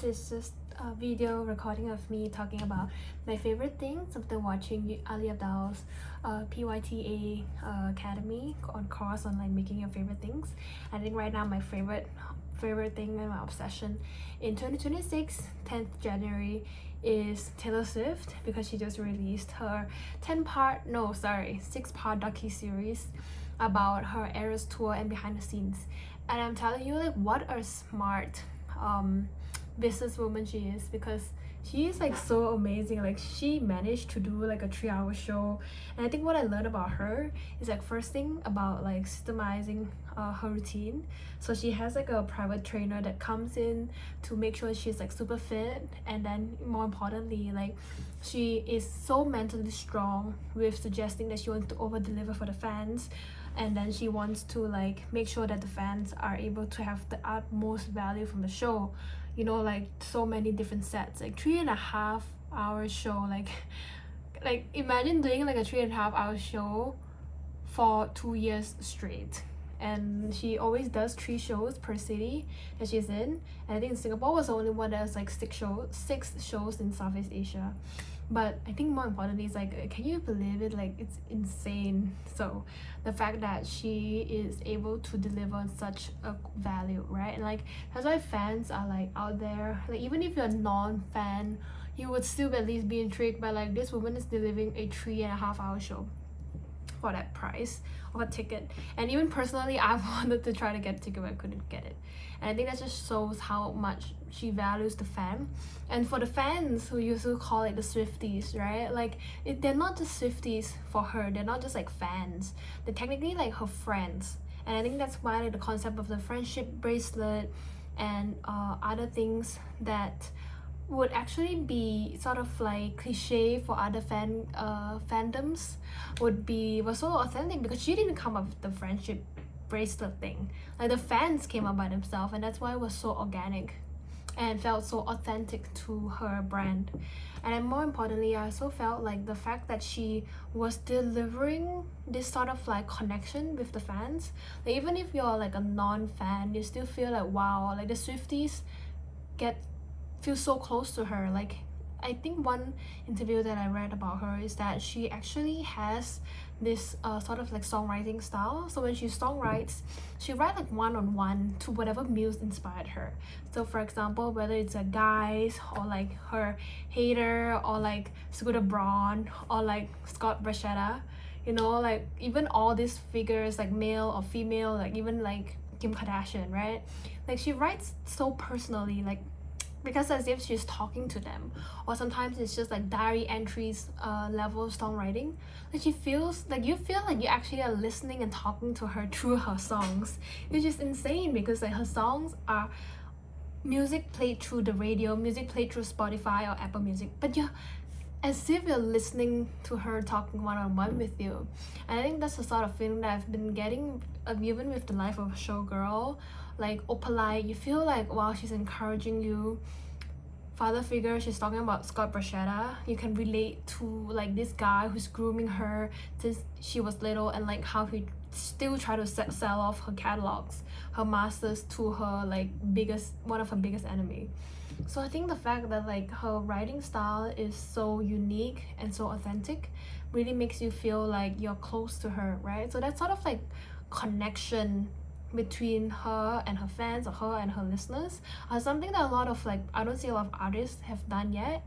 This is just a video recording of me talking about my favorite things after watching Ali Abdaal's PYTA Academy on course on like making your favorite things. I think right now my favorite thing and my obsession in 2026, 10th January, is Taylor Swift, because she just released her 6-part docu-series about her Eras tour and behind the scenes. And I'm telling you, like, what a smart businesswoman she is, because she is like so amazing. Like, she managed to do like a 3-hour show, and I think what I learned about her is like, first thing about like systemizing her routine. So she has like a private trainer that comes in to make sure she's like super fit, and then more importantly, like, she is so mentally strong with suggesting that she wants to over deliver for the fans, and then she wants to like make sure that the fans are able to have the utmost value from the show. You know, like so many different sets, like 3.5-hour show, like imagine doing like a 3.5-hour show for 2 years straight. And she always does 3 shows per city that she's in, and I think in Singapore was the only one that has like 6 shows in Southeast Asia. But I think more importantly is like, can you believe it? Like, it's insane. So the fact that she is able to deliver on such a value, right? And like, that's why fans are like out there, like, even if you're a non-fan, you would still at least be intrigued by like, this woman is delivering a 3.5-hour show for that price of a ticket. And even personally, I wanted to try to get a ticket, but I couldn't get it. And I think that just shows how much she values the fan. And for the fans who used to call it the Swifties, right? Like, they're not just Swifties for her, they're not just like fans, they're technically like her friends. And I think that's why like the concept of the friendship bracelet and other things that would actually be sort of like cliche for other fandoms was so authentic, because she didn't come up with the friendship bracelet thing. Like, the fans came up by themselves, and that's why it was so organic and felt so authentic to her brand. And then more importantly, I also felt like the fact that she was delivering this sort of like connection with the fans. Like, even if you're like a non-fan, you still feel like, wow, like the Swifties feel so close to her. Like, I think one interview that I read about her is that she actually has this sort of like songwriting style. So when she songwrites, she writes like one-on-one to whatever muse inspired her. So for example, whether it's a guys, or like her hater, or like Scooter Braun, or like Scott Borchetta, you know, like even all these figures, like male or female, like even like Kim Kardashian, right? Like, she writes so personally, like, because as if she's talking to them. Or sometimes it's just like diary entries level songwriting. Like, she feels like you feel like you actually are listening and talking to her through her songs, which is insane, because like her songs are music played through the radio, music played through Spotify or Apple Music, but you're as if you're listening to her talking one-on-one with you. And I think that's the sort of feeling that I've been getting even with The Life of a Showgirl. Like, Opalite, you feel like, wow, she's encouraging you. Father figure, she's talking about Scott Borchetta. You can relate to like this guy who's grooming her since she was little, and like how he still try to sell off her catalogs, her masters, to her like one of her biggest enemy. So I think the fact that like her writing style is so unique and so authentic really makes you feel like you're close to her, right? So that sort of like connection between her and her fans, or her and her listeners, are something that a lot of like, I don't see a lot of artists have done yet,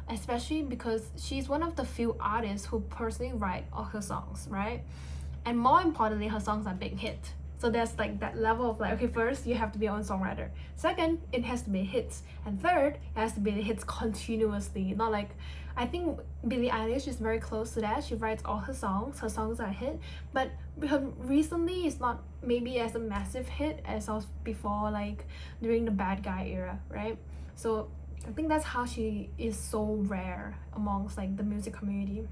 especially because she's one of the few artists who personally write all her songs, right? And more importantly, her songs are big hit. So there's like that level of like, okay, first you have to be your own songwriter, second it has to be hits, and third it has to be hits continuously. Not like, I think Billie Eilish is very close to that. She writes all her songs are a hit, but recently it's not maybe as a massive hit as was before, like during the Bad Guy era, right? So I think that's how she is so rare amongst like the music community.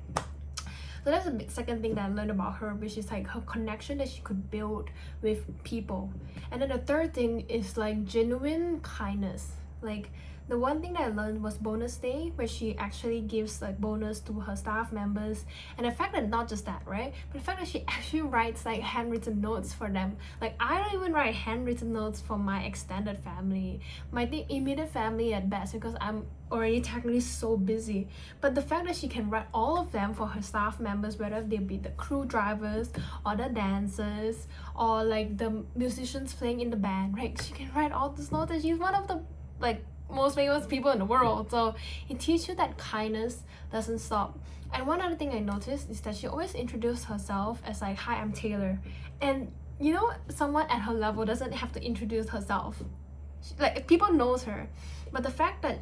So that's the second thing that I learned about her, which is like her connection that she could build with people. And then the third thing is like genuine kindness. Like the one thing that I learned was bonus day, where she actually gives like bonus to her staff members, and the fact that not just that, right, but the fact that she actually writes like handwritten notes for them. Like I don't even write handwritten notes for my extended family, my immediate family at best, because I'm already technically so busy. But the fact that she can write all of them for her staff members, whether they be the crew drivers or the dancers or like the musicians playing in the band, right, she can write all these notes, and she's one of the like most famous people in the world. So it teaches you that kindness doesn't stop. And one other thing I noticed is that she always introduced herself as like, hi, I'm Taylor. And you know, someone at her level doesn't have to introduce herself. Like people knows her, but the fact that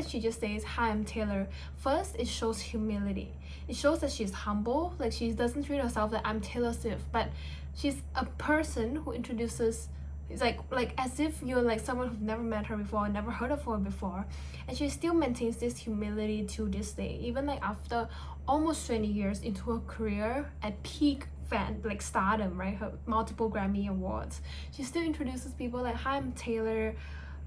she just says, hi, I'm Taylor, first it shows humility. It shows that she's humble. Like she doesn't treat herself like I'm Taylor Swift, but she's a person who introduces. It's like as if you're like someone who's never met her before, never heard of her before, and she still maintains this humility to this day, even like after almost 20 years into her career at peak fan like stardom, right? Her multiple Grammy awards. She still introduces people like, hi, I'm Taylor,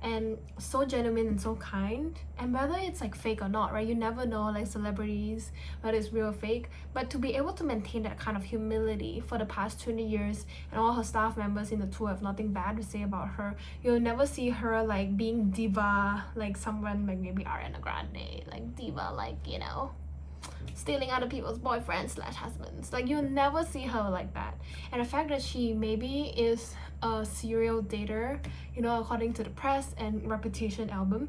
and so genuine and so kind. And whether it's like fake or not, right, you never know, like celebrities, whether it's real or fake, but to be able to maintain that kind of humility for the past 20 years, and all her staff members in the tour have nothing bad to say about her. You'll never see her like being diva, like someone like maybe Ariana Grande, like diva, like, you know, stealing other people's boyfriends slash husbands. Like you'll never see her like that. And the fact that she maybe is a serial dater, you know, according to the press and Reputation album,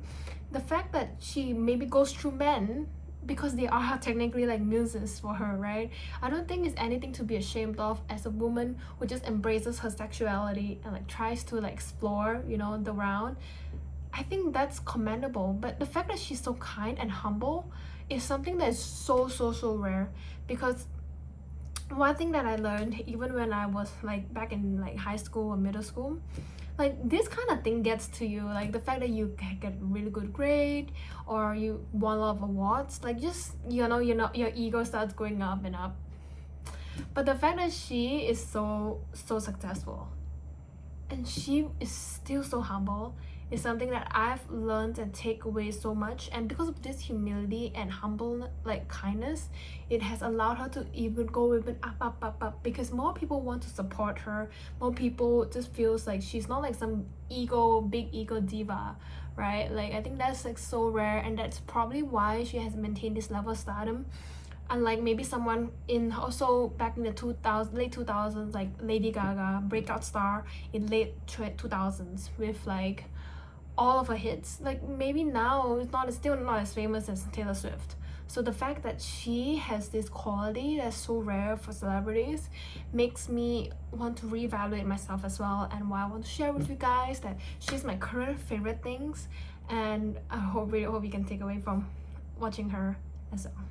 the fact that she maybe goes through men because they are technically like muses for her, right? I don't think it's anything to be ashamed of as a woman who just embraces her sexuality and like tries to like explore, you know, the round. I think that's commendable. But the fact that she's so kind and humble is something that is so rare. Because one thing that I learned even when I was like back in like high school or middle school, like this kind of thing gets to you, like the fact that you get a really good grade or you won a lot of awards, like just, you know, your ego starts going up and up. But the fact that she is so successful and she is still so humble is something that I've learned and take away so much. And because of this humility and humble like kindness, it has allowed her to even go even up, because more people want to support her. More people just feels like she's not like some big ego diva, right? Like I think that's like so rare, and that's probably why she has maintained this level of stardom. Unlike maybe someone in also back in the late 2000s, like Lady Gaga, breakout star in late 2000s with like all of her hits. Like maybe now it's still not as famous as Taylor Swift. So the fact that she has this quality that's so rare for celebrities makes me want to reevaluate myself as well, and why I want to share with you guys that she's my current favorite things, and I really hope you can take away from watching her as well.